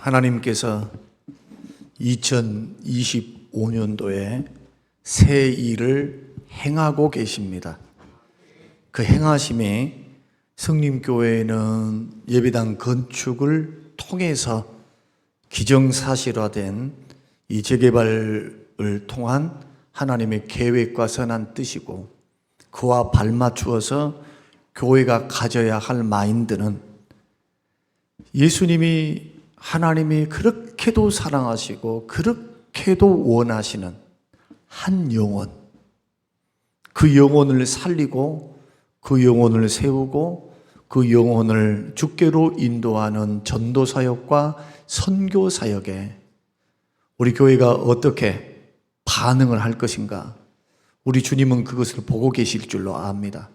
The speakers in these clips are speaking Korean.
하나님께서 2025년도에 새 일을 행하고 계십니다. 그 행하심이 성림교회는 예배당 건축을 통해서 기정사실화된 이 재개발을 통한 하나님의 계획과 선한 뜻이고, 그와 발맞추어서 교회가 가져야 할 마인드는 예수님이 하나님이 그렇게도 사랑하시고 그렇게도 원하시는 한 영혼, 그 영혼을 살리고 그 영혼을 세우고 그 영혼을 주께로 인도하는 전도사역과 선교사역에 우리 교회가 어떻게 반응을 할 것인가, 우리 주님은 그것을 보고 계실 줄로 압니다.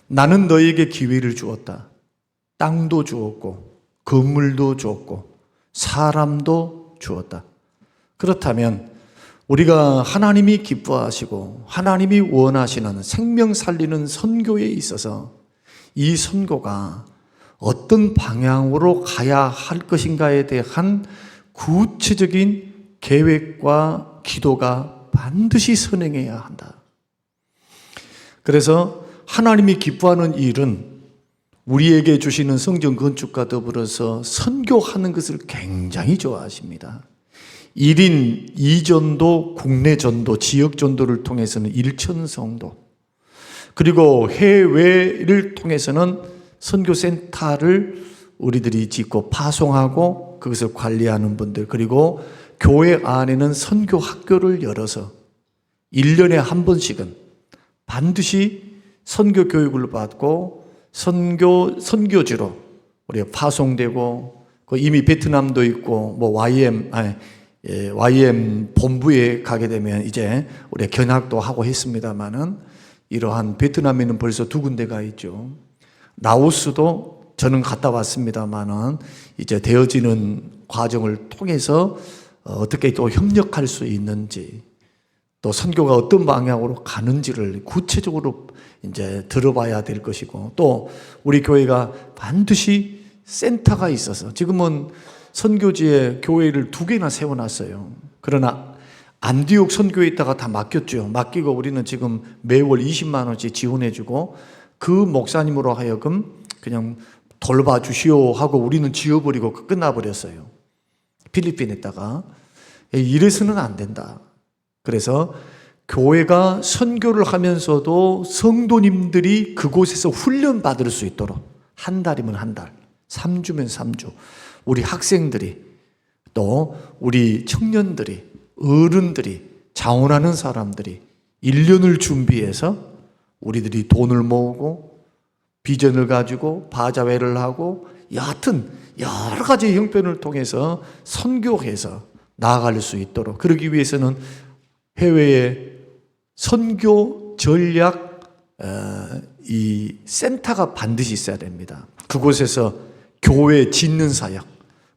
나는 너에게 기회를 주었다. 땅도 주었고 건물도 주었고 사람도 주었다. 그렇다면 우리가 하나님이 기뻐하시고 하나님이 원하시는 생명 살리는 선교에 있어서 이 선교가 어떤 방향으로 가야 할 것인가에 대한 구체적인 계획과 기도가 반드시 선행해야 한다. 그래서 하나님이 기뻐하는 일은 우리에게 주시는 성전 건축과 더불어서 선교하는 것을 굉장히 좋아하십니다. 1인 2전도, 국내 전도, 지역 전도를 통해서는 1,000성도, 그리고 해외를 통해서는 선교센터를 우리들이 짓고 파송하고 그것을 관리하는 분들, 그리고 교회 안에는 선교학교를 열어서 1년에 한 번씩은 반드시 선교 교육을 받고 선교지로 우리가 파송되고, 이미 베트남도 있고 YM 본부에 가게 되면 이제 우리가 견학도 하고 했습니다만은, 이러한 베트남에는 벌써 2군데가 있죠. 라오스도 저는 갔다 왔습니다만은 이제 되어지는 과정을 통해서 어떻게 또 협력할 수 있는지, 또 선교가 어떤 방향으로 가는지를 구체적으로 이제 들어봐야 될 것이고, 또 우리 교회가 반드시 센터가 있어서 지금은 선교지에 교회를 2개나 세워놨어요. 그러나 안디옥 선교에 있다가 다 맡겼죠. 맡기고 우리는 지금 매월 20만 원씩 지원해주고, 그 목사님으로 하여금 그냥 돌봐주시오 하고 우리는 지어버리고 끝나버렸어요. 필리핀에다가. 이래서는 안 된다. 그래서 교회가 선교를 하면서도 성도님들이 그곳에서 훈련받을 수 있도록, 한 달이면 한 달, 3주면 3주, 우리 학생들이, 또 우리 청년들이, 어른들이, 자원하는 사람들이 1년을 준비해서 우리들이 돈을 모으고 비전을 가지고 바자회를 하고, 여하튼 여러 가지 형편을 통해서 선교해서 나아갈 수 있도록, 그러기 위해서는 해외에 선교 전략 이 센터가 반드시 있어야 됩니다. 그곳에서 교회 짓는 사역,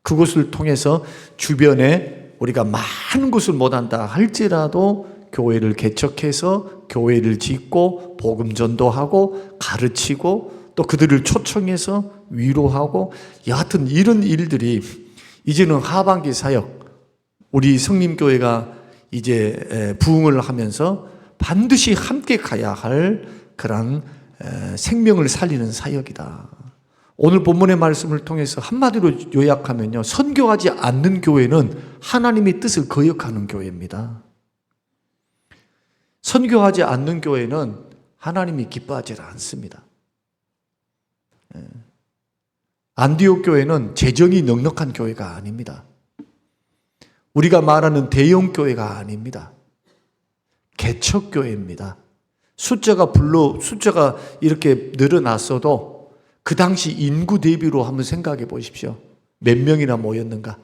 그곳을 통해서 주변에 우리가 많은 것을 못한다 할지라도 교회를 개척해서 교회를 짓고 복음 전도하고 가르치고 또 그들을 초청해서 위로하고, 여하튼 이런 일들이 이제는 하반기 사역, 우리 성림교회가 이제 부흥을 하면서 반드시 함께 가야 할 그런 생명을 살리는 사역이다. 오늘 본문의 말씀을 통해서 한마디로 요약하면요, 선교하지 않는 교회는 하나님의 뜻을 거역하는 교회입니다. 선교하지 않는 교회는 하나님이 기뻐하지 않습니다. 안디옥 교회는 재정이 넉넉한 교회가 아닙니다. 우리가 말하는 대형 교회가 아닙니다. 개척교회입니다. 숫자가 이렇게 늘어났어도 그 당시 인구 대비로 한번 생각해 보십시오. 몇 명이나 모였는가?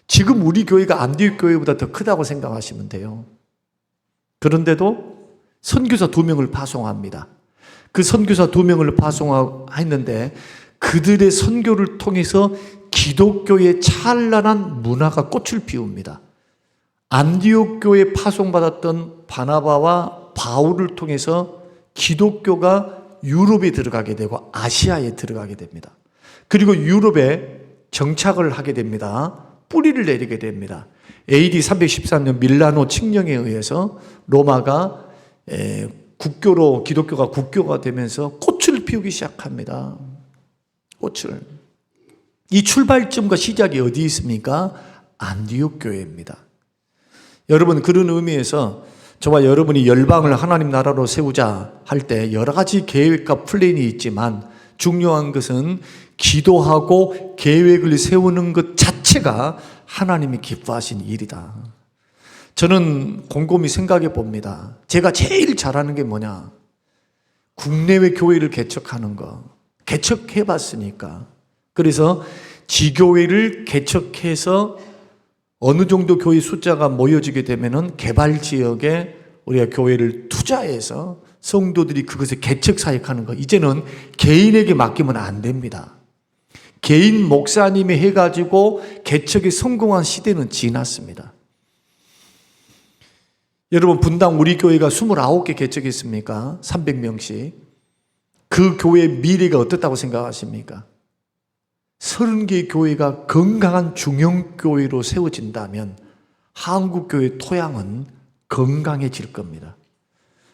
지금 우리 교회가 안디옥 교회보다 더 크다고 생각하시면 돼요. 그런데도 선교사 2명을 파송합니다. 그 선교사 2명을 파송했는데 그들의 선교를 통해서 기독교의 찬란한 문화가 꽃을 피웁니다. 안디옥 교회에 파송받았던 바나바와 바울을 통해서 기독교가 유럽에 들어가게 되고 아시아에 들어가게 됩니다. 그리고 유럽에 정착을 하게 됩니다. 뿌리를 내리게 됩니다. AD 313년 밀라노 칙령에 의해서 로마가 국교로 기독교가 국교가 되면서 꽃을 피우기 시작합니다. 꽃을. 이 출발점과 시작이 어디 있습니까? 안디옥 교회입니다. 여러분, 그런 의미에서 저와 여러분이 열방을 하나님 나라로 세우자 할 때 여러 가지 계획과 플랜이 있지만 중요한 것은 기도하고 계획을 세우는 것 자체가 하나님이 기뻐하신 일이다. 저는 곰곰이 생각해 봅니다. 제가 제일 잘하는 게 뭐냐? 국내외 교회를 개척하는 거. 개척해 봤으니까. 그래서 지교회를 개척해서 어느 정도 교회 숫자가 모여지게 되면은 개발 지역에 우리가 교회를 투자해서 성도들이 그것을 개척 사역하는 거. 이제는 개인에게 맡기면 안 됩니다. 개인 목사님이 해가지고 개척에 성공한 시대는 지났습니다. 여러분, 분당 우리 교회가 29개 개척했습니까? 300명씩. 그 교회의 미래가 어떻다고 생각하십니까? 30개의 교회가 건강한 중형교회로 세워진다면 한국교회 토양은 건강해질 겁니다.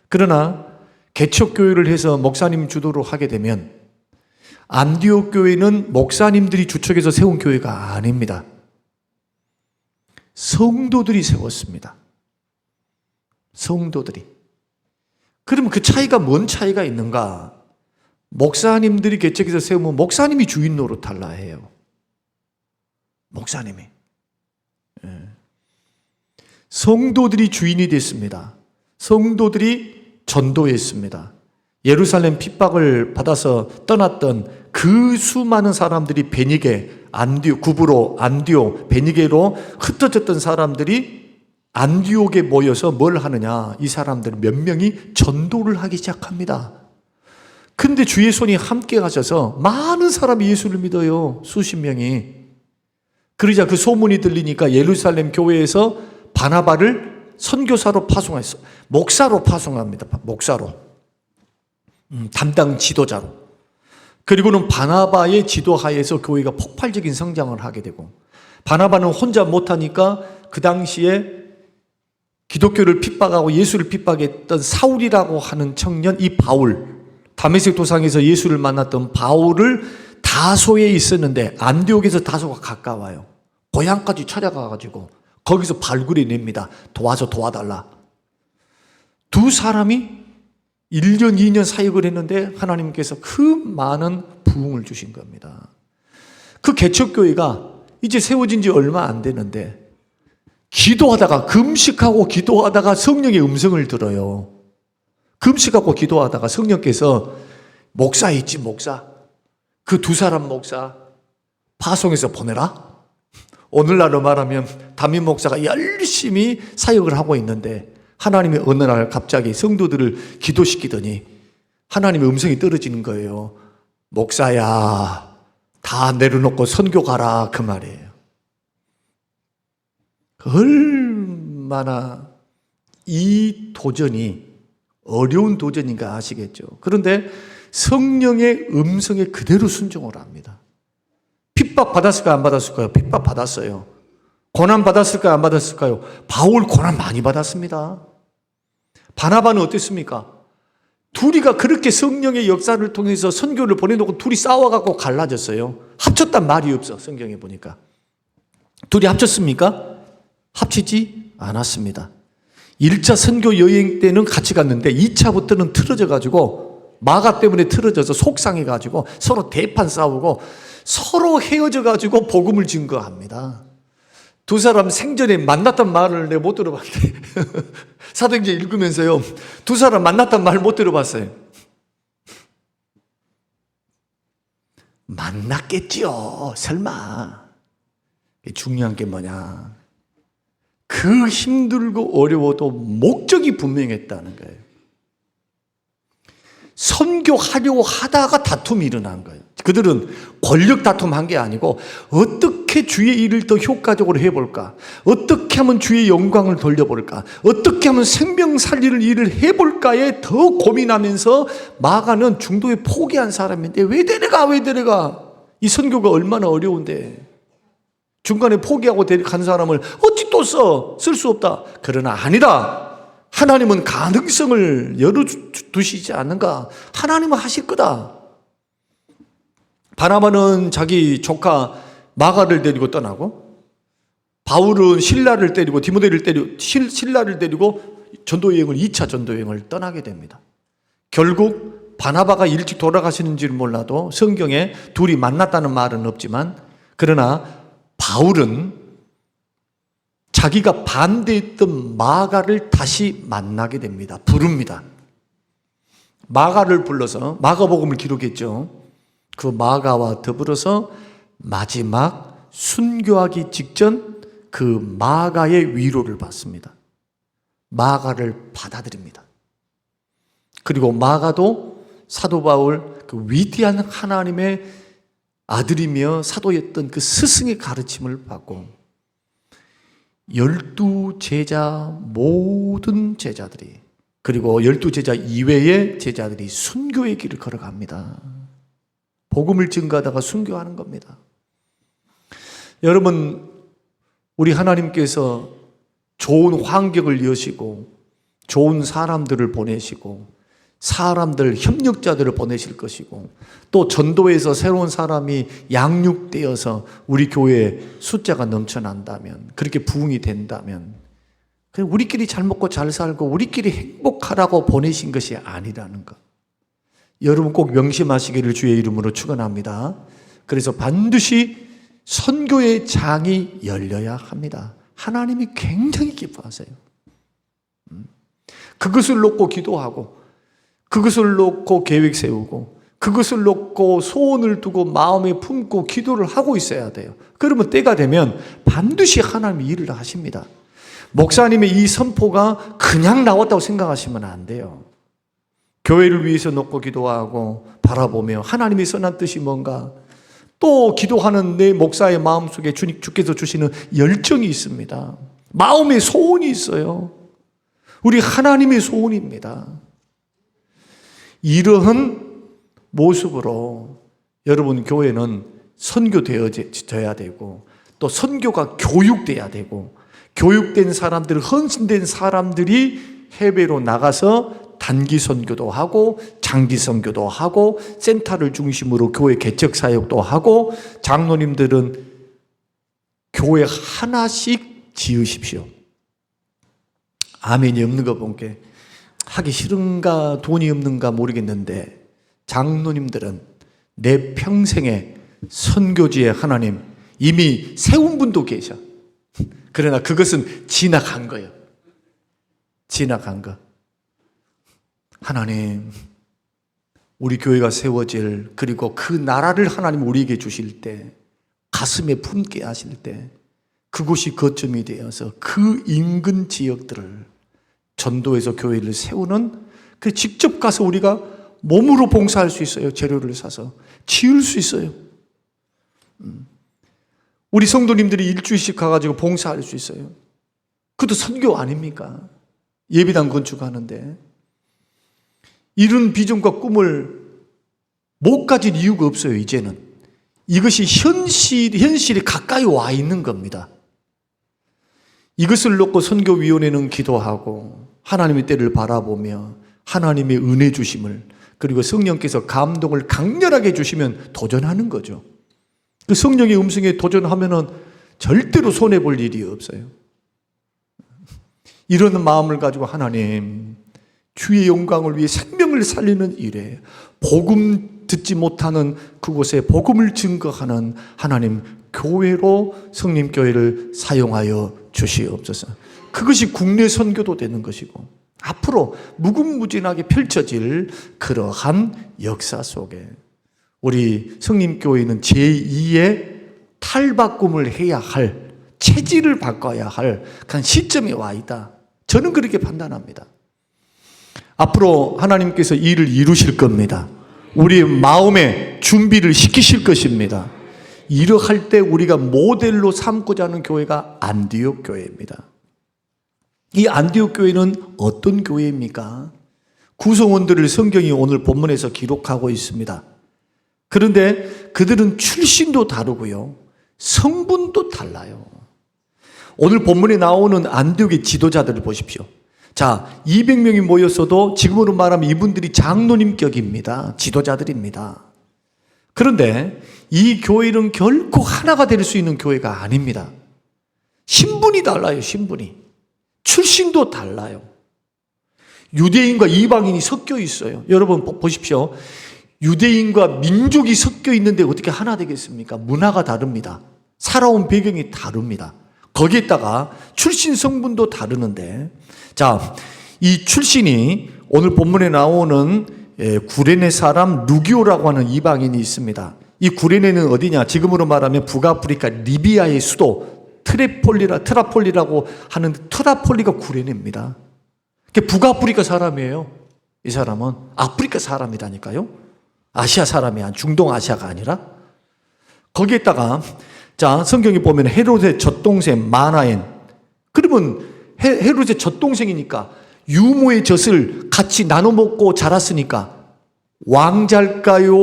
그러나 개척교회를 해서 목사님 주도로 하게 되면 안디옥 교회는 목사님들이 주축해서 세운 교회가 아닙니다. 성도들이 세웠습니다. 성도들이. 그러면 그 차이가 뭔 차이가 있는가? 목사님들이 개척해서 세우면 목사님이 주인 노릇할라 해요. 목사님이. 성도들이 주인이 됐습니다. 성도들이 전도했습니다. 예루살렘 핍박을 받아서 떠났던 그 수많은 사람들이 베니게, 구브로, 안디옥, 베니게로 흩어졌던 사람들이 안디옥에 모여서 뭘 하느냐? 이 사람들 몇 명이 전도를 하기 시작합니다. 근데 주의 손이 함께 가셔서 많은 사람이 예수를 믿어요. 수십 명이. 그러자 그 소문이 들리니까 예루살렘 교회에서 바나바를 선교사로 파송했어. 목사로 파송합니다. 목사로. 담당 지도자로. 그리고는 바나바의 지도하에서 교회가 폭발적인 성장을 하게 되고, 바나바는 혼자 못하니까 그 당시에 기독교를 핍박하고 예수를 핍박했던 사울이라고 하는 청년, 이 바울, 다메섹 도상에서 예수를 만났던 바울을 다소에 있었는데 안디옥에서 다소가 가까워요. 고향까지 찾아가가지고 거기서 발굴해 냅니다. 도와줘, 도와달라. 두 사람이 1년, 2년 사역을 했는데 하나님께서 그 많은 부흥을 주신 겁니다. 그 개척교회가 이제 세워진 지 얼마 안 되는데 기도하다가, 금식하고 기도하다가 성령의 음성을 들어요. 금식하고 기도하다가 성령께서 목사 있지, 목사. 그 두 사람 목사 파송해서 보내라. 오늘날로 말하면 담임 목사가 열심히 사역을 하고 있는데 하나님이 어느 날 갑자기 성도들을 기도시키더니 하나님의 음성이 떨어지는 거예요. 목사야, 다 내려놓고 선교 가라, 그 말이에요. 얼마나 이 도전이 어려운 도전인가 아시겠죠? 그런데 성령의 음성에 그대로 순종을 합니다. 핍박 받았을까요? 안 받았을까요? 핍박 받았어요. 고난 받았을까요? 안 받았을까요? 바울 고난 많이 받았습니다. 바나바는 어땠습니까? 둘이가 그렇게 성령의 역사를 통해서 선교를 보내놓고 둘이 싸워갖고 갈라졌어요. 합쳤단 말이 없어, 성경에 보니까. 둘이 합쳤습니까? 합치지 않았습니다. 1차 선교 여행 때는 같이 갔는데 2차부터는 틀어져가지고, 마가 때문에 틀어져서 속상해가지고 서로 대판 싸우고 서로 헤어져가지고 복음을 증거합니다. 두 사람 생전에 만났단 말을 내가 못 들어봤는데 사도행전 읽으면서요, 두 사람 만났단 말을 못 들어봤어요. 만났겠지요, 설마. 중요한 게 뭐냐? 그 힘들고 어려워도 목적이 분명했다는 거예요. 선교하려고 하다가 다툼이 일어난 거예요. 그들은 권력 다툼한 게 아니고 어떻게 주의 일을 더 효과적으로 해볼까? 어떻게 하면 주의 영광을 돌려볼까? 어떻게 하면 생명 살리는 일을 해볼까에 더 고민하면서 마가는 중도에 포기한 사람인데 왜 데려가? 이 선교가 얼마나 어려운데. 중간에 포기하고 간 사람을 어찌 또 쓸 수 없다. 그러나 아니다. 하나님은 가능성을 열어두시지 않는가. 하나님은 하실 거다. 바나바는 자기 조카 마가를 데리고 떠나고, 바울은 신라를 데리고 디모데를 데리고 신라를 데리고 전도 여행을 2차 전도 여행을 떠나게 됩니다. 결국 바나바가 일찍 돌아가시는지는 몰라도 성경에 둘이 만났다는 말은 없지만, 그러나 바울은 자기가 반대했던 마가를 다시 만나게 됩니다. 부릅니다. 마가를 불러서 마가복음을 기록했죠. 그 마가와 더불어서 마지막 순교하기 직전 그 마가의 위로를 받습니다. 마가를 받아들입니다. 그리고 마가도 사도 바울 그 위대한 하나님의 아들이며 사도였던 그 스승의 가르침을 받고 12제자 모든 제자들이, 그리고 12제자 이외의 제자들이 순교의 길을 걸어갑니다. 복음을 증거하다가 순교하는 겁니다. 여러분, 우리 하나님께서 좋은 환경을 여시고 좋은 사람들을 보내시고 사람들, 협력자들을 보내실 것이고, 또 전도에서 새로운 사람이 양육되어서 우리 교회에 숫자가 넘쳐난다면, 그렇게 부흥이 된다면, 그냥 우리끼리 잘 먹고 잘 살고 우리끼리 행복하라고 보내신 것이 아니라는 것, 여러분 꼭 명심하시기를 주의 이름으로 축원합니다. 그래서 반드시 선교의 장이 열려야 합니다. 하나님이 굉장히 기뻐하세요. 그것을 놓고 기도하고, 그것을 놓고 계획 세우고, 그것을 놓고 소원을 두고 마음에 품고 기도를 하고 있어야 돼요. 그러면 때가 되면 반드시 하나님이 일을 하십니다. 목사님의 이 선포가 그냥 나왔다고 생각하시면 안 돼요. 교회를 위해서 놓고 기도하고 바라보며 하나님의 선한 뜻이 뭔가, 또 기도하는 내 목사의 마음속에 주께서 주시는 열정이 있습니다. 마음의 소원이 있어요. 우리 하나님의 소원입니다. 이러한 모습으로 여러분 교회는 선교되어야 되고, 또 선교가 교육돼야 되고, 교육된 사람들, 헌신된 사람들이 해외로 나가서 단기 선교도 하고 장기 선교도 하고 센터를 중심으로 교회 개척 사역도 하고, 장로님들은 교회 하나씩 지으십시오. 아멘이 없는 거 보니까 하기 싫은가 돈이 없는가 모르겠는데, 장로님들은 내 평생에 선교지에 하나님 이미 세운 분도 계셔. 그러나 그것은 지나간 거예요. 지나간 거. 하나님, 우리 교회가 세워질, 그리고 그 나라를 하나님 우리에게 주실 때, 가슴에 품게 하실 때, 그곳이 거점이 되어서 그 인근 지역들을 전도해서 교회를 세우는, 그 직접 가서 우리가 몸으로 봉사할 수 있어요. 재료를 사서 지을 수 있어요. 우리 성도님들이 일주일씩 가가지고 봉사할 수 있어요. 그것도 선교 아닙니까? 예배당 건축하는데 이런 비전과 꿈을 못 가질 이유가 없어요. 이제는 이것이 현실이 가까이 와 있는 겁니다. 이것을 놓고 선교위원회는 기도하고 하나님의 때를 바라보며 하나님의 은혜 주심을, 그리고 성령께서 감동을 강렬하게 주시면 도전하는 거죠. 그 성령의 음성에 도전하면은 절대로 손해볼 일이 없어요. 이런 마음을 가지고 하나님, 주의 영광을 위해 생명을 살리는 일에, 복음 듣지 못하는 그곳에 복음을 증거하는 하나님 교회로 성림교회를 사용하여 주시옵소서. 그것이 국내 선교도 되는 것이고, 앞으로 무궁무진하게 펼쳐질 그러한 역사 속에 우리 성림교회는 제2의 탈바꿈을 해야 할, 체질을 바꿔야 할 그런 시점에 와 있다. 저는 그렇게 판단합니다. 앞으로 하나님께서 일을 이루실 겁니다. 우리의 마음에 준비를 시키실 것입니다. 이러할 때 우리가 모델로 삼고자 하는 교회가 안디옥 교회입니다. 이 안디옥 교회는 어떤 교회입니까? 구성원들을 성경이 오늘 본문에서 기록하고 있습니다. 그런데 그들은 출신도 다르고요, 성분도 달라요. 오늘 본문에 나오는 안디옥의 지도자들을 보십시오. 자, 200명이 모였어도 지금으로 말하면 이분들이 장로님격입니다. 지도자들입니다. 그런데 이 교회는 결코 하나가 될 수 있는 교회가 아닙니다. 신분이 달라요, 신분이. 출신도 달라요. 유대인과 이방인이 섞여 있어요. 여러분 보십시오. 유대인과 민족이 섞여 있는데 어떻게 하나 되겠습니까? 문화가 다릅니다. 살아온 배경이 다릅니다. 거기에다가 출신 성분도 다르는데, 자, 이 출신이 오늘 본문에 나오는 구레네 사람 루기오라고 하는 이방인이 있습니다. 이 구레네는 어디냐? 지금으로 말하면 북아프리카 리비아의 수도 트라폴리라고 하는 트라폴리가 구레네입니다. 북아프리카 사람이에요. 이 사람은 아프리카 사람이라니까요. 아시아 사람이 아니라 중동 아시아가 아니라. 거기에다가 자, 성경에 보면 헤롯의 젖동생 마나엔. 그러면 헤롯의 젖동생이니까 유모의 젖을 같이 나눠 먹고 자랐으니까 왕자일까요?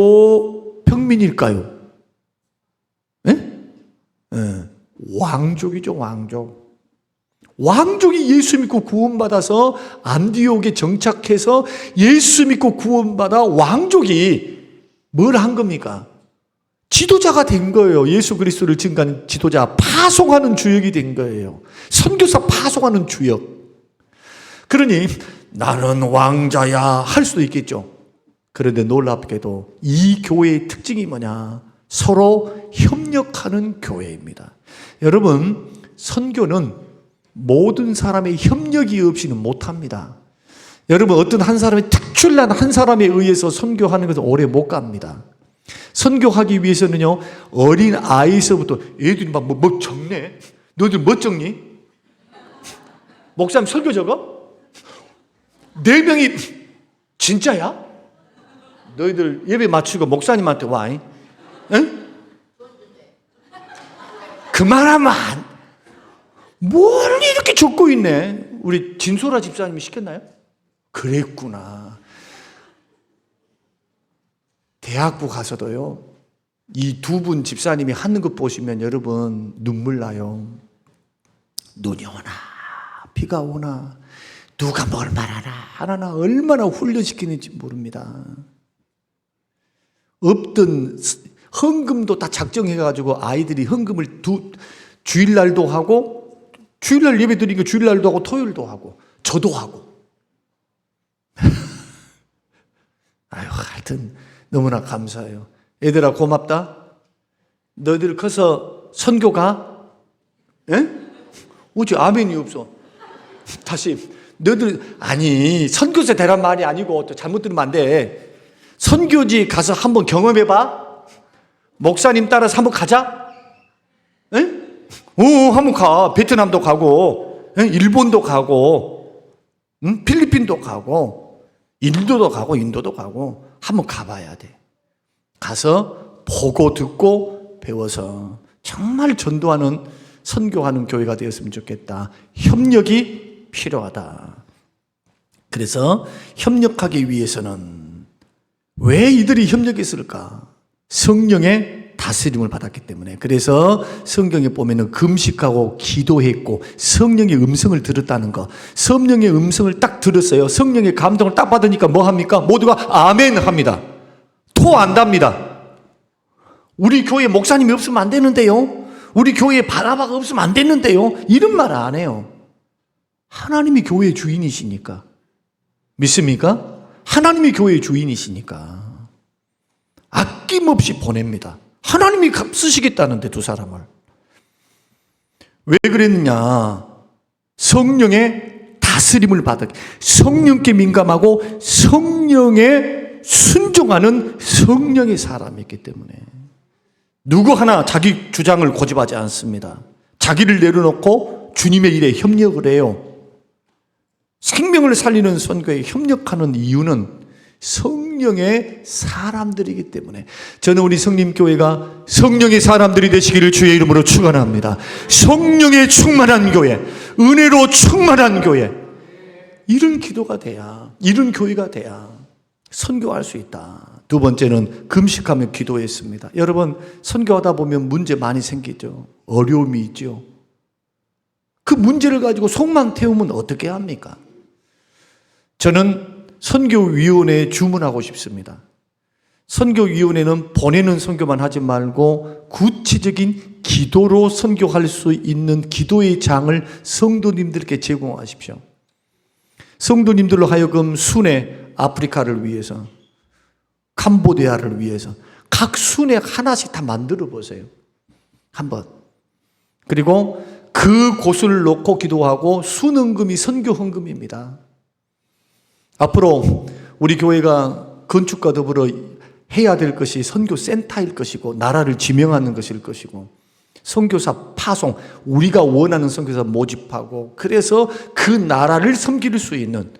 평민일까요? 예? 예. 왕족이죠, 왕족. 왕족이 예수 믿고 구원받아서 안디옥에 정착해서 예수 믿고 구원받아 왕족이 뭘 한 겁니까? 지도자가 된 거예요. 예수 그리스도를 증거하는 지도자, 파송하는 주역이 된 거예요. 선교사 파송하는 주역. 그러니 나는 왕자야 할 수도 있겠죠. 그런데 놀랍게도 이 교회의 특징이 뭐냐? 서로 협력하는 교회입니다. 여러분, 선교는 모든 사람의 협력이 없이는 못합니다. 여러분, 어떤 한 사람의 특출난 한 사람에 의해서 선교하는 것은 오래 못 갑니다. 선교하기 위해서는요, 어린 아이서부터, 애들이 막 뭐 적네? 너희들 뭐 적니? 목사님 설교 적어? 4명이 진짜야? 너희들 예배 맞추고 목사님한테 와. 응? 그만하면 뭘 이렇게 적고 있네. 우리 진소라 집사님이 시켰나요? 그랬구나. 대학부 가서도요, 이 2분 집사님이 하는 것 보시면 여러분 눈물 나요. 눈이 오나 비가 오나 누가 뭘 말하나 하나 얼마나 훈련시키는지 모릅니다. 없던 헌금도 다 작정해가지고 아이들이 헌금을 주일날도 하고, 주일날 예배 드리니까 주일날도 하고 토요일도 하고 저도 하고. 아유, 하여튼 너무나 감사해요. 얘들아 고맙다. 너희들 커서 선교 가? 예? 어째 아멘이 없어. 다시 너희들, 아니 선교사 되란 말이 아니고 또 잘못 들으면 안 돼. 선교지 가서 한번 경험해봐. 목사님 따라서 한번 가자. 예? 한번 가. 베트남도 가고, 일본도 가고, 필리핀도 가고, 인도도 가고 한번 가봐야 돼. 가서 보고 듣고 배워서 정말 전도하는, 선교하는 교회가 되었으면 좋겠다. 협력이 필요하다. 그래서 협력하기 위해서는 왜 이들이 협력했을까? 성령의 다스림을 받았기 때문에. 그래서 성경에 보면은 금식하고 기도했고 성령의 음성을 들었다는 거. 성령의 음성을 딱 들었어요. 성령의 감동을 딱 받으니까 뭐 합니까? 모두가 아멘 합니다. 토 안 답니다. 우리 교회 목사님이 없으면 안 되는데요. 우리 교회에 바나바가 없으면 안 되는데요. 이런 말 안 해요. 하나님이 교회의 주인이시니까. 믿습니까? 하나님이 교회의 주인이시니까 아낌없이 보냅니다. 하나님이 쓰시겠다는데 두 사람을. 왜 그랬느냐? 성령의 다스림을 받았기, 성령께 민감하고 성령에 순종하는 성령의 사람이기 때문에. 누구 하나 자기 주장을 고집하지 않습니다. 자기를 내려놓고 주님의 일에 협력을 해요. 생명을 살리는 선교에 협력하는 이유는 성령의 사람들이기 때문에. 저는 우리 성림교회가 성령의 사람들이 되시기를 주의 이름으로 축원합니다. 성령의 충만한 교회, 은혜로 충만한 교회, 이런 기도가 돼야, 이런 교회가 돼야 선교할 수 있다. 두 번째는 금식하며 기도했습니다. 여러분, 선교하다 보면 문제 많이 생기죠. 어려움이 있죠. 그 문제를 가지고 속만 태우면 어떻게 합니까? 저는 선교위원회에 주문하고 싶습니다. 선교위원회는 보내는 선교만 하지 말고 구체적인 기도로 선교할 수 있는 기도의 장을 성도님들께 제공하십시오. 성도님들로 하여금 순회 아프리카를 위해서, 캄보디아를 위해서 각 순회 하나씩 다 만들어 보세요. 한번. 그리고 그 곳을 놓고 기도하고 순헌금이 선교 헌금입니다. 앞으로 우리 교회가 건축과 더불어 해야 될 것이 선교센터일 것이고 나라를 지명하는 것일 것이고 선교사 파송, 우리가 원하는 선교사 모집하고 그래서 그 나라를 섬길 수 있는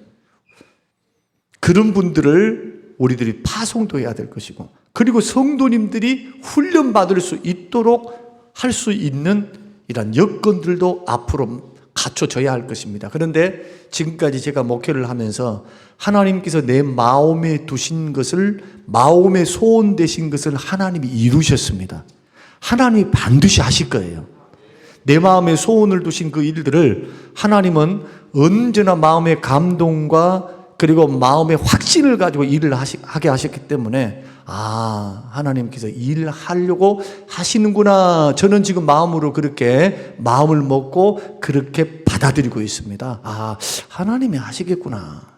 그런 분들을 우리들이 파송도 해야 될 것이고 그리고 성도님들이 훈련받을 수 있도록 할 수 있는 이런 여건들도 앞으로 갖춰져야 할 것입니다. 그런데 지금까지 제가 목회를 하면서 하나님께서 내 마음에 두신 것을, 마음에 소원되신 것을 하나님이 이루셨습니다. 하나님이 반드시 하실 거예요. 내 마음에 소원을 두신 그 일들을 하나님은 언제나 마음의 감동과 그리고 마음의 확신을 가지고 일을 하게 하셨기 때문에 하나님께서 일하려고 하시는구나. 저는 지금 마음으로 그렇게 마음을 먹고 그렇게 받아들이고 있습니다. 하나님이 하시겠구나.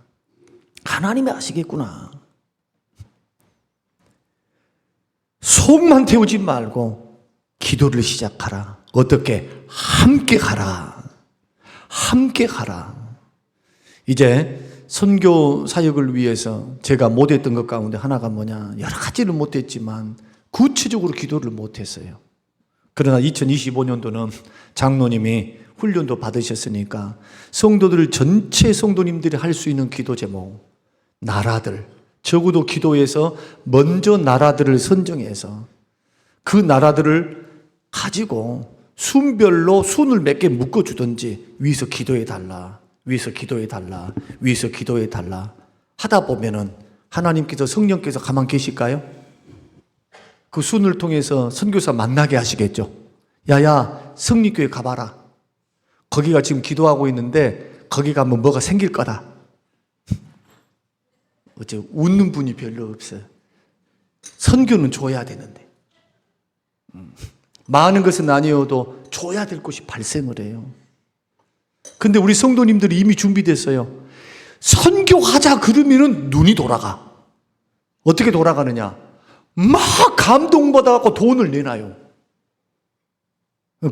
하나님이 하시겠구나. 속만 태우지 말고 기도를 시작하라. 어떻게? 함께 가라. 함께 가라. 이제 선교 사역을 위해서 제가 못했던 것 가운데 하나가 뭐냐, 여러 가지를 못했지만 구체적으로 기도를 못했어요. 그러나 2025년도는 장로님이 훈련도 받으셨으니까 성도들 전체 성도님들이 할 수 있는 기도 제목, 나라들, 적어도 기도해서 먼저 나라들을 선정해서 그 나라들을 가지고 순별로 순을 몇 개 묶어주든지 위에서 기도해달라, 위에서 기도해달라, 위에서 기도해달라 하다 보면은 하나님께서, 성령께서 가만 계실까요? 그 순을 통해서 선교사 만나게 하시겠죠. 야야, 성리교회 가봐라. 거기가 지금 기도하고 있는데 거기 가면 뭐가 생길 거다. 어째 웃는 분이 별로 없어요. 선교는 줘야 되는데. 많은 것은 아니어도 줘야 될 것이 발생을 해요. 근데 우리 성도님들이 이미 준비됐어요. 선교하자 그러면은 눈이 돌아가. 어떻게 돌아가느냐? 막 감동받아갖고 돈을 내놔요.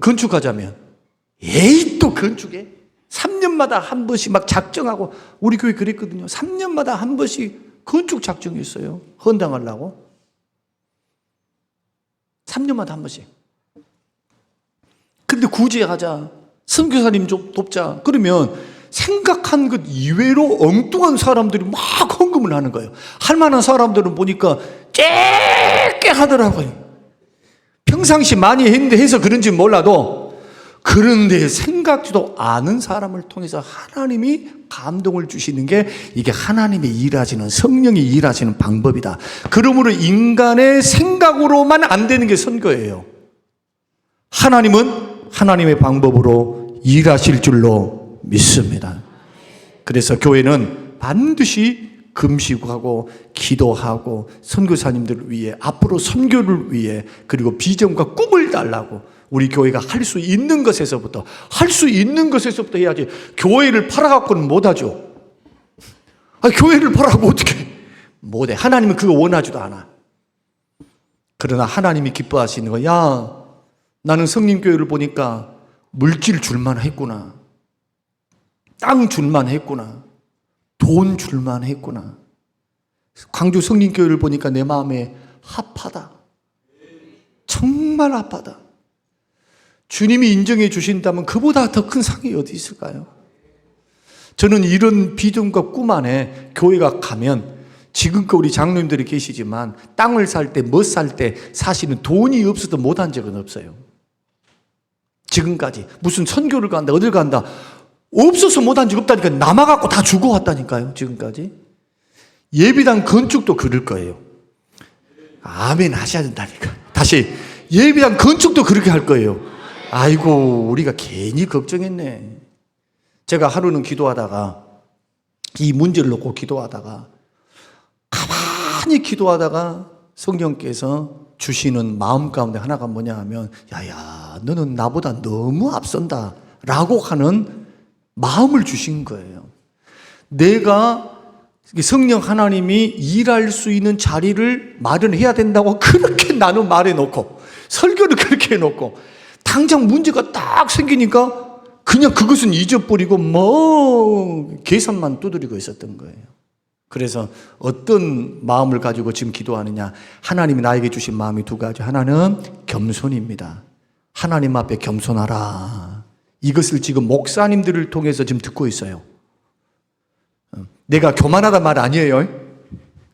건축하자면. 에이, 또 건축해? 3년마다 한 번씩 막 작정하고, 우리 교회 그랬거든요. 3년마다 한 번씩 건축 작정했어요. 헌당하려고. 3년마다 한 번씩. 근데 구제하자. 선교사님 좀 돕자. 그러면 생각한 것 이외로 엉뚱한 사람들이 막 헌금을 하는 거예요. 할 만한 사람들은 보니까 짧게 하더라고요. 평상시 많이 했는데 해서 그런지 몰라도, 그런데 생각지도 않은 사람을 통해서 하나님이 감동을 주시는 게, 이게 하나님이 일하시는, 성령이 일하시는 방법이다. 그러므로 인간의 생각으로만 안 되는 게 선교예요. 하나님은 하나님의 방법으로 일하실 줄로 믿습니다. 그래서 교회는 반드시 금식하고 기도하고 선교사님들을 위해, 앞으로 선교를 위해, 그리고 비전과 꿈을 달라고 우리 교회가 할 수 있는 것에서부터, 할 수 있는 것에서부터 해야지. 교회를 팔아갖고는 못하죠. 교회를 팔아갖고 어떻게 못해. 하나님은 그거 원하지도 않아. 그러나 하나님이 기뻐하시는 거, 야, 나는 성림교회를 보니까 물질 줄만 했구나, 땅 줄만 했구나, 돈 줄만 했구나. 광주 성림교회를 보니까 내 마음에 합하다. 정말 합하다. 주님이 인정해 주신다면 그보다 더 큰 상이 어디 있을까요? 저는 이런 비전과 꿈 안에 교회가 가면, 지금껏 우리 장로님들이 계시지만 땅을 살 때, 뭐 살 때 사실은 돈이 없어도 못한 적은 없어요. 지금까지 무슨 선교를 간다, 어딜 간다, 없어서 못한 적 없다니까. 남아갖고 다 주고 왔다니까요. 지금까지. 예비당 건축도 그럴 거예요. 아멘 하셔야 된다니까. 다시 예배당 건축도 그렇게 할 거예요. 아이고 우리가 괜히 걱정했네. 제가 하루는 기도하다가 이 문제를 놓고 기도하다가 가만히 기도하다가 성령께서 주시는 마음 가운데 하나가 뭐냐 하면 야야 너는 나보다 너무 앞선다 라고 하는 마음을 주신 거예요. 내가 성령 하나님이 일할 수 있는 자리를 마련해야 된다고 그렇게 나는 말해놓고 설교를 그렇게 해놓고 당장 문제가 딱 생기니까 그냥 그것은 잊어버리고 뭐 계산만 두드리고 있었던 거예요. 그래서 어떤 마음을 가지고 지금 기도하느냐. 하나님이 나에게 주신 마음이 두 가지. 하나는 겸손입니다. 하나님 앞에 겸손하라. 이것을 지금 목사님들을 통해서 지금 듣고 있어요. 내가 교만하다 말 아니에요.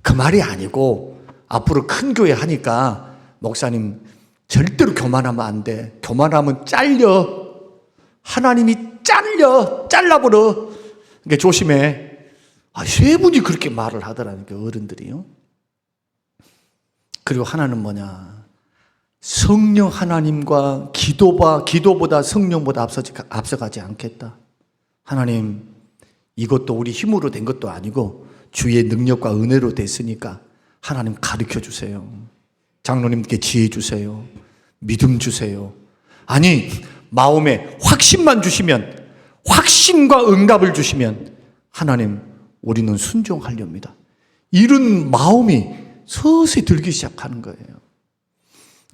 그 말이 아니고 앞으로 큰 교회 하니까 목사님 절대로 교만하면 안 돼. 교만하면 잘려. 하나님이 잘라버려. 그러니까 조심해. 세 분이 그렇게 말을 하더라니까 어른들이요. 그리고 하나는 뭐냐. 성령 하나님과 기도보다 성령보다 앞서가지 않겠다. 하나님 이것도 우리 힘으로 된 것도 아니고 주의 능력과 은혜로 됐으니까 하나님 가르쳐 주세요. 장로님께 지혜 주세요. 믿음 주세요. 아니 마음에 확신만 주시면, 확신과 응답을 주시면 하나님 우리는 순종하렵니다. 이런 마음이 서서히 들기 시작하는 거예요.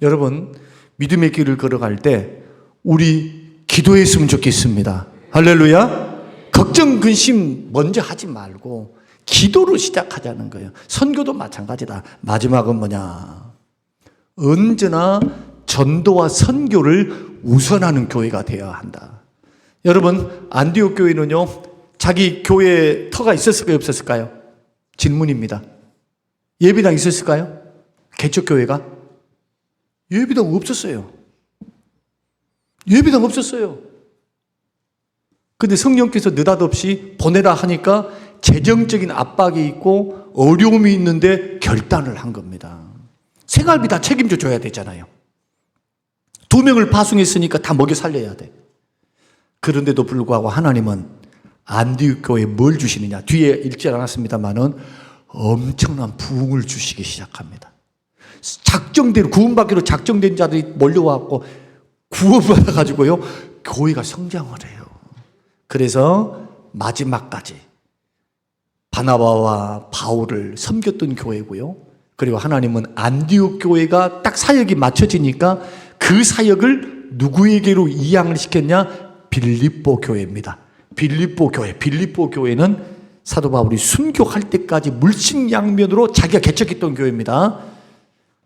여러분 믿음의 길을 걸어갈 때 우리 기도했으면 좋겠습니다. 할렐루야. 걱정 근심 먼저 하지 말고 기도로 시작하자는 거예요. 선교도 마찬가지다. 마지막은 뭐냐. 언제나 전도와 선교를 우선하는 교회가 되어야 한다. 여러분 안디옥 교회는요 자기 교회에 터가 있었을까요 없었을까요? 질문입니다. 예배당 있었을까요? 개척교회가? 예배당 없었어요. 예배당 없었어요. 근데 성령께서 느닷없이 보내라 하니까 재정적인 압박이 있고 어려움이 있는데 결단을 한 겁니다. 생활비 다 책임져 줘야 되잖아요. 2명을 파송했으니까 다 먹여 살려야 돼. 그런데도 불구하고 하나님은 안디옥 교회에 뭘 주시느냐. 뒤에 읽지 않았습니다만은 엄청난 부흥을 주시기 시작합니다. 작정대로 구원받기로 작정된 자들이 몰려와서 구원받아가지고요 교회가 성장을 해요. 그래서 마지막까지 바나바와 바울을 섬겼던 교회고요. 그리고 하나님은 안디옥 교회가 딱 사역이 맞춰지니까 그 사역을 누구에게로 이양을 시켰냐? 빌립보 교회입니다. 빌립보 교회는 사도 바울이 순교할 때까지 물심양면으로 자기가 개척했던 교회입니다.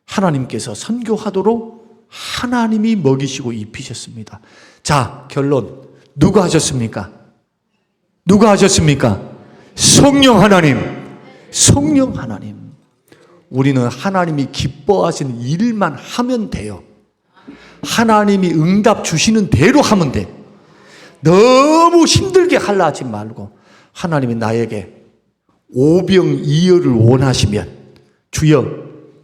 하나님께서 선교하도록 하나님이 먹이시고 입히셨습니다. 자, 결론. 누가 하셨습니까? 누가 하셨습니까? 성령 하나님. 성령 하나님. 우리는 하나님이 기뻐하시는 일만 하면 돼요. 하나님이 응답 주시는 대로 하면 돼. 너무 힘들게 하려 하지 말고 하나님이 나에게 오병이어를 원하시면 주여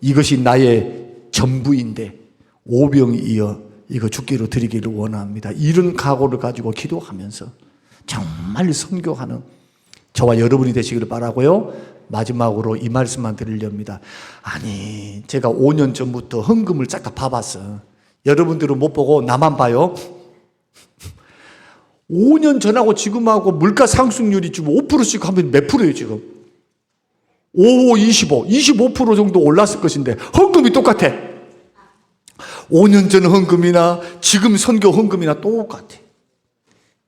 이것이 나의 전부인데 오병이어 이거 주기로 드리기를 원합니다. 이런 각오를 가지고 기도하면서 정말 선교하는 저와 여러분이 되시기를 바라고요. 마지막으로 이 말씀만 드리렵니다. 아니 제가 5년 전부터 헌금을 쫙 다 봐봤어. 여러분들은 못 보고 나만 봐요. 5년 전하고 지금하고 물가 상승률이 지금 5%씩 하면 몇 프로예요 지금? 5, 25, 25% 정도 올랐을 것인데 헌금이 똑같아. 5년 전 헌금이나 지금 선교 헌금이나 똑같아.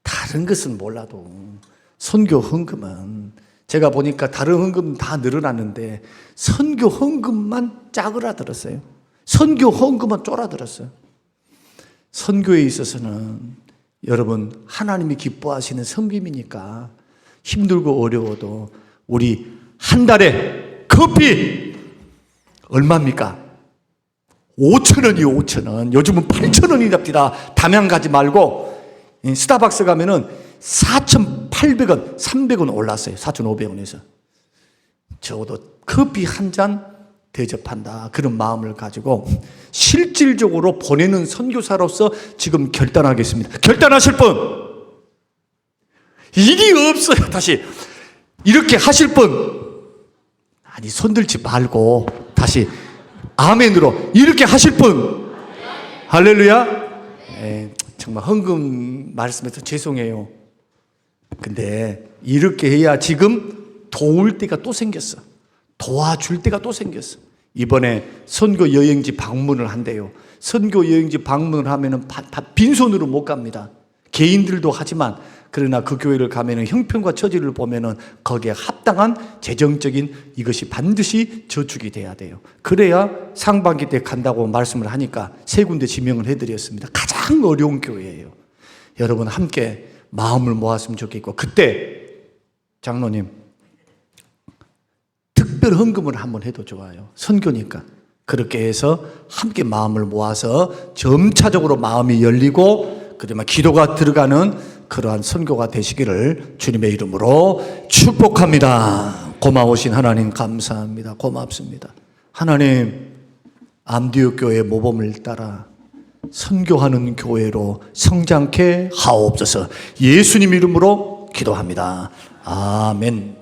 다른 것은 몰라도 선교 헌금은 제가 보니까 다른 헌금은 다 늘어났는데 선교 헌금만 짜그라들었어요. 선교 헌금만 쫄아들었어요. 선교에 있어서는 여러분 하나님이 기뻐하시는 섬김이니까 힘들고 어려워도 우리 한 달에 커피 얼마입니까? 5,000원이요 5,000원. 요즘은 8,000원이랍니다. 담양 가지 말고 스타벅스 가면은 4,800원 300원 올랐어요. 4,500원에서 적어도 커피 한 잔 대접한다. 그런 마음을 가지고 실질적으로 보내는 선교사로서 지금 결단하겠습니다. 결단하실 분? 일이 없어요. 다시 이렇게 하실 분? 아니, 손들지 말고 다시 아멘으로 이렇게 하실 분? 할렐루야. 정말 헌금 말씀해서 죄송해요. 근데 이렇게 해야 지금 도울 때가 또 생겼어. 도와줄 때가 또 생겼어. 이번에 선교 여행지 방문을 한대요. 선교 여행지 방문을 하면은 빈손으로 못 갑니다. 개인들도 하지만 그러나 그 교회를 가면은 형편과 처지를 보면은 거기에 합당한 재정적인 이것이 반드시 저축이 돼야 돼요. 그래야 상반기 때 간다고 말씀을 하니까 세 군데 지명을 해드렸습니다. 가장 어려운 교회예요. 여러분 함께 마음을 모았으면 좋겠고, 그때 장로님 특별 헌금을 한번 해도 좋아요. 선교니까. 그렇게 해서 함께 마음을 모아서 점차적으로 마음이 열리고 그러면 기도가 들어가는 그러한 선교가 되시기를 주님의 이름으로 축복합니다. 고마우신 하나님 감사합니다. 고맙습니다. 하나님, 안디옥 교회 모범을 따라 선교하는 교회로 성장케 하옵소서. 예수님 이름으로 기도합니다. 아멘.